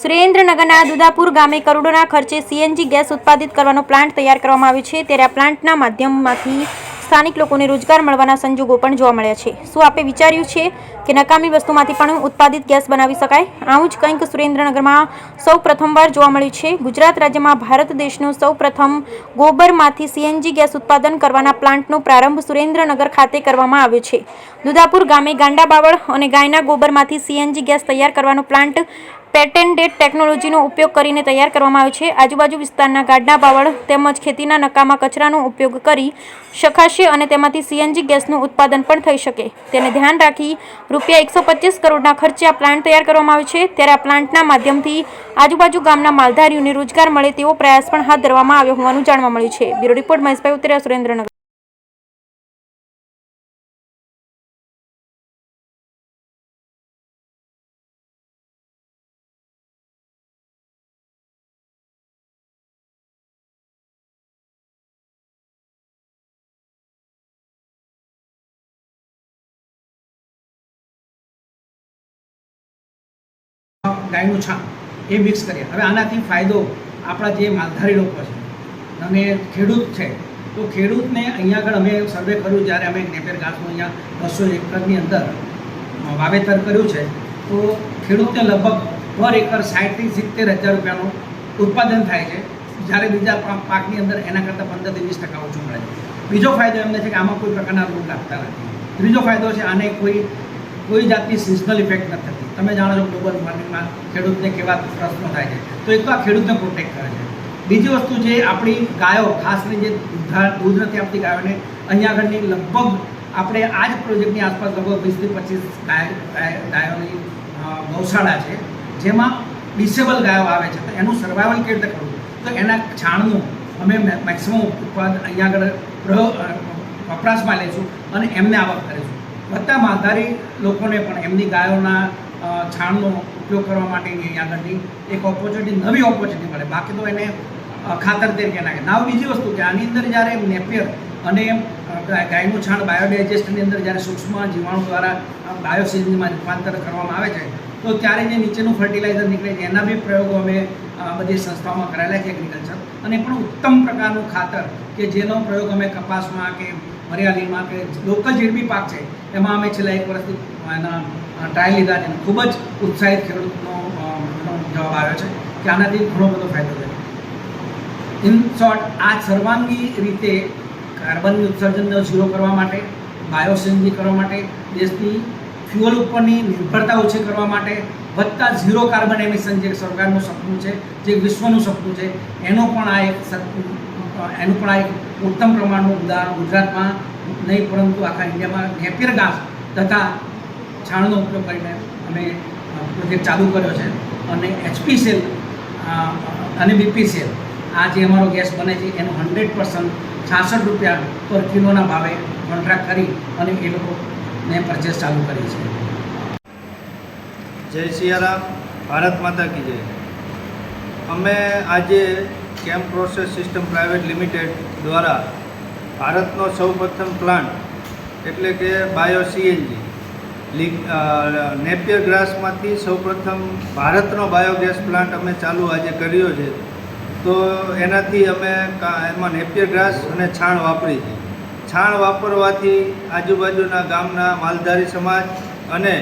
સુરેન્દ્રનગરના દુદાપુર ગામે કરોડોના ખર્ચે સીએનજી ગેસ ઉત્પાદિત કરવાનો પ્લાન્ટ તૈયાર કરવામાં આવ્યો છે, ત્યારે આ પ્લાન્ટના માધ્યમમાંથી સ્થાનિક લોકોને રોજગાર મળવાના સંજોગો પણ જોવા મળ્યા છે। શું આપે વિચાર્યું છે કે નકામી વસ્તુમાંથી પણ ઉત્પાદિત ગેસ બનાવી શકાય? આવું જ કંઈક સુરેન્દ્રનગરમાં સૌ પ્રથમવાર જોવા મળ્યું છે। ગુજરાત રાજ્યમાં ભારત દેશનું સૌ પ્રથમ ગોબરમાંથી સીએનજી ગેસ ઉત્પાદન કરવાના પ્લાન્ટનો પ્રારંભ સુરેન્દ્રનગર ખાતે કરવામાં આવ્યો છે। દુદાપુર ગામે ગાંડા બાવળ અને ગાયના ગોબરમાંથી સીએનજી ગેસ તૈયાર કરવાનો પ્લાન્ટ પેટેન્ટેડ ટેકનોલોજીનો ઉપયોગ કરીને તૈયાર કરવામાં આવ્યો છે। આજુબાજુ વિસ્તારના ગાંડા બાવળ તેમજ ખેતીના નકામા કચરાનો ઉપયોગ કરી શકાશે અને તેમાંથી સીએનજી ગેસનું ઉત્પાદન પણ થઈ શકે, તેને ધ્યાન રાખી ₹125 કરોડના ખર્ચે આ પ્લાન્ટ તૈયાર કરવામાં આવ્યો છે। ત્યારે આ પ્લાન્ટના માધ્યમથી આજુબાજુ ગામના માલધારીઓને રોજગાર મળે તેવો પ્રયાસ પણ હાથ ધરવામાં આવ્યો હોવાનું જાણવા મળ્યું છે। બ્યુરો રિપોર્ટ મહેશભાઈ ઉતરિયા, સુરેન્દ્રનગર। ગાયનું છાણ એ મિક્સ કરીએ। હવે આનાથી ફાયદો આપણા જે માલધારી લોકો છે અને ખેડૂત છે, તો ખેડૂતને અહીંયા આગળ અમે સર્વે કર્યું જ્યારે અમે નેપિયર ઘાસનું અહીંયા 200 એકરની અંદર વાવેતર કર્યું છે, તો ખેડૂતને લગભગ પર એકર 60,000 થી 70,000 રૂપિયાનું ઉત્પાદન થાય છે, જ્યારે બીજા પાકની અંદર એના કરતાં 15 થી 20% ઓછું મળે છે। બીજો ફાયદો એમને છે કે આમાં કોઈ પ્રકારના રોગ લાગતા નથી। ત્રીજો ફાયદો છે આને કોઈ જાતની સિઝનલ ઇફેક્ટ નથી થતી। તમે જાણો છો ગ્લોબલ વોર્મિંગમાં ખેડૂતને કેવા પ્રશ્નો થાય છે, તો એક તો આ ખેડૂતને પ્રોટેક્ટ કરે છે। બીજી વસ્તુ જે આપણી ગાયો, ખાસ કરીને જે દૂધ નથી આપતી ગાયોને, અહીંયા આગળની લગભગ આપણે આ જ પ્રોજેક્ટની આસપાસ લગભગ 20 થી 25 ગાયોની ગૌશાળા છે, જેમાં ડિસેબલ ગાયો આવે છે, તો એનું સર્વાઈવલ કેવી રીતે કરવું, તો એના છાણનું અમે મેક્સિમમ ઉત્પાદન અહીંયા આગળ વપરાશમાં લઈશું અને એમને આવક કરીશું। બધા માલધારી લોકોને પણ એમની ગાયોના છાણનો ઉપયોગ કરવા માટેની અહીંયા આગળની એક ઓપોર્ચ્યુનિટી, નવી ઓપોર્ચ્યુનિટી મળે, બાકી તો એને ખાતર તરીકે નાખે ના। બીજી વસ્તુ કે આની અંદર જ્યારે નેપિયર અને ગાયનું છાણ બાયોડાયજેસ્ટની અંદર જ્યારે સૂક્ષ્મ જીવાણુ દ્વારા બાયોસીએનજીમાં રૂપાંતર કરવામાં આવે છે, તો ત્યારે જે નીચેનું ફર્ટિલાઇઝર નીકળે છે એના બી પ્રયોગો અમે બધી સંસ્થાઓમાં કરાયેલા છે એગ્રીકલ્ચર, અને પણ ઉત્તમ પ્રકારનું ખાતર કે જેનો પ્રયોગ અમે કપાસમાં કે વરિયાળીમાં કે લોકલ જે બી પાક છે એમાં અમે છેલ્લા 1 વર્ષથી એના ટ્રાયલ લીધા છે। ખૂબ જ ઉત્સાહિત ખેડૂતનો જવાબ આવ્યો છે કે આનાથી ઘણો બધો ફાયદો થાય। ઇન શોર્ટ, આ સર્વાંગી રીતે કાર્બનની ઉત્સર્જનનો ઝીરો કરવા માટે, બાયોસીએનજી કરવા માટે, દેશની ફ્યુઅલ ઉપરની નિર્ભરતા ઓછી કરવા માટે, વત્તા ઝીરો કાર્બન એમિશન જે સરકારનું સપનું છે, જે વિશ્વનું સપનું છે, એનું પણ આ એક ઉત્તમ પ્રમાણનું ઉદાહરણ ગુજરાતમાં નહીં પરંતુ આખા ઇન્ડિયામાં નેપિયર ઘાસ તથા છાણનો ઉપયોગ કરીને અમે પ્રોજેક્ટ ચાલુ કર્યો છે। અને HPCL અને BPCL આ જે અમારો ગેસ બને છે એનું 100% ₹66 પર કિલોના ભાવે કોન્ટ્રાક્ટ કરી અને એ લોકોને પરચેસ ચાલુ કરી છે। જય સિયારામ, ભારત માતા કી જય। અમે આજે કેમ પ્રોસેસ સિસ્ટમ પ્રાઇવેટ લિમિટેડ દ્વારા ભારતનો સૌપ્રથમ પ્લાન્ટ એટલે કે બાયો સીએનજી નેપિયર ગ્રાસમાંથી સૌપ્રથમ ભારતનો બાયોગેસ પ્લાન્ટ અમે ચાલુ આજે કર્યો છે। તો એનાથી અમે એમાં નેપિયર ગ્રાસ અને છાણ વાપરી છે। છાણ વાપરવાથી આજુબાજુના ગામના માલધારી સમાજ અને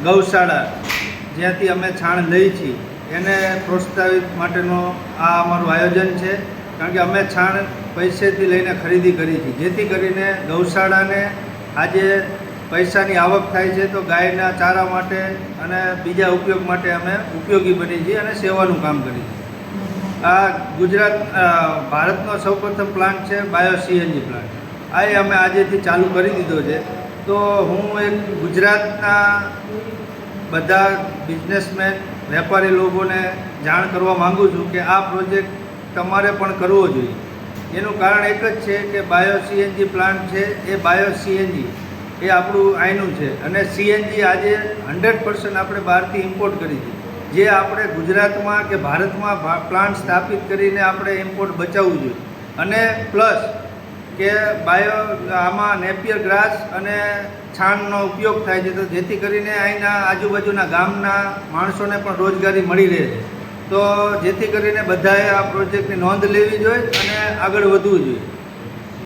ગૌશાળા જ્યાંથી અમે છાણ લઈ છીએ એને પ્રોત્સાહિત માટેનો આ અમારું આયોજન છે, કારણ કે અમે છાણ પૈસેથી લઈને ખરીદી કરી છે, જેથી કરીને ગૌશાળાને આજે પૈસાની આવક થાય છે, તો ગાયના ચારા માટે અને બીજા ઉપયોગ માટે અમે ઉપયોગી બની છીએ અને સેવાનું કામ કરીએ છીએ। આ ગુજરાત ભારતનો સૌપ્રથમ પ્લાન્ટ છે બાયો સીએનજી પ્લાન્ટ, આ અમે આજેથી ચાલુ કરી દીધો છે। તો હું એક ગુજરાતના બધા બિઝનેસમેન, વેપારી લોકોને જાણ કરવા માગું છું કે આ પ્રોજેક્ટ તમારે પણ કરવો જોઈએ। એનું કારણ એક જ છે કે બાયો સીએનજી પ્લાન્ટ છે, એ બાયો સીએનજી એ આપણું આયનું છે, અને સીએનજી આજે 100% આપણે બહારથી ઇમ્પોર્ટ કરી છે, જે આપણે ગુજરાતમાં કે ભારતમાં પ્લાન્ટ સ્થાપિત કરીને આપણે ઇમ્પોર્ટ બચાવવું જોઈએ। અને પ્લસ કે આમાં નેપિયર ગ્રાસ અને છાણનો ઉપયોગ થાય છે, તો જેથી કરીને અહીંના આજુબાજુના ગામના માણસોને પણ રોજગારી મળી રહે છે. તો જેથી કરીને બધાએ આ પ્રોજેક્ટની નોંધ લેવી જોઈએ અને આગળ વધવું જોઈએ.